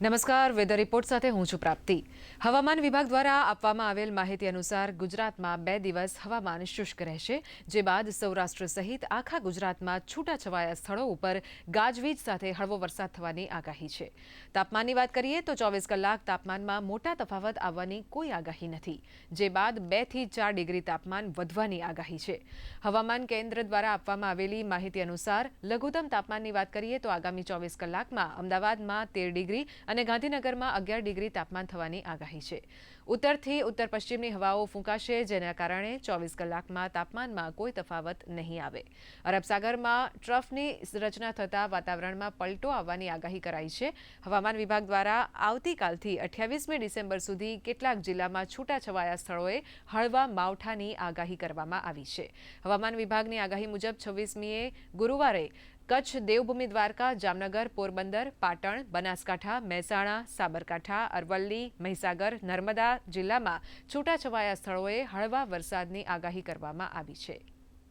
નમસ્કાર, weather report સાથે હું છું પ્રાપ્તિ। હવામાન વિભાગ દ્વારા આપવામાં આવેલ માહિતી અનુસાર ગુજરાતમાં 2 દિવસ હવામાન શુષ્ક રહેશે, જે બાદ સૌરાષ્ટ્ર સહિત આખા ગુજરાતમાં છૂટાછવાયા સ્થળો ઉપર ગાજવીજ સાથે હળવો વરસાદ થવાની આગાહી છે। તાપમાનની વાત કરીએ તો 24 કલાક તાપમાનમાં મોટા તફાવત આવવાની કોઈ આગાહી નથી, જે બાદ 2 થી 4 ડિગ્રી તાપમાન વધવાની આગાહી છે। હવામાન કેન્દ્ર દ્વારા આપવામાં આવેલી માહિતી અનુસાર લઘુત્તમ તાપમાનની વાત કરીએ તો આગામી 24 કલાકમાં અમદાવાદમાં 13 ડિગ્રી અને ગાંધીનગરમાં 11 ડિગ્રી તાપમાન થવાની આગાહી છે। ઉત્તરથી ઉત્તર પશ્ચિમની હવાઓ ફૂંકાશે, જેના કારણે 24 કલાકમાં તાપમાનમાં કોઈ તફાવત નહીં આવે। અરબ સાગરમાં ટ્રફની રચના થતાં વાતાવરણમાં પલટો આવવાની આગાહી કરાઈ છે। હવામાન વિભાગ દ્વારા આવતીકાલથી 28મી ડિસેમ્બર સુધી કેટલાક જિલ્લામાં છૂટાછવાયા સ્થળોએ હળવા માવઠાની આગાહી કરવામાં આવી છે। હવામાન વિભાગની આગાહી મુજબ 26મીએ ગુરુવારે કચ્છ, દેવભૂમિ દ્વારકા, જામનગર, પોરબંદર, પાટણ, બનાસકાંઠા, મહેસાણા, સાબરકાંઠા, અરવલ્લી, મહીસાગર, નર્મદા જિલ્લામાં છૂટાછવાયા સ્થળોએ હળવા વરસાદની આગાહી કરવામાં આવી છે।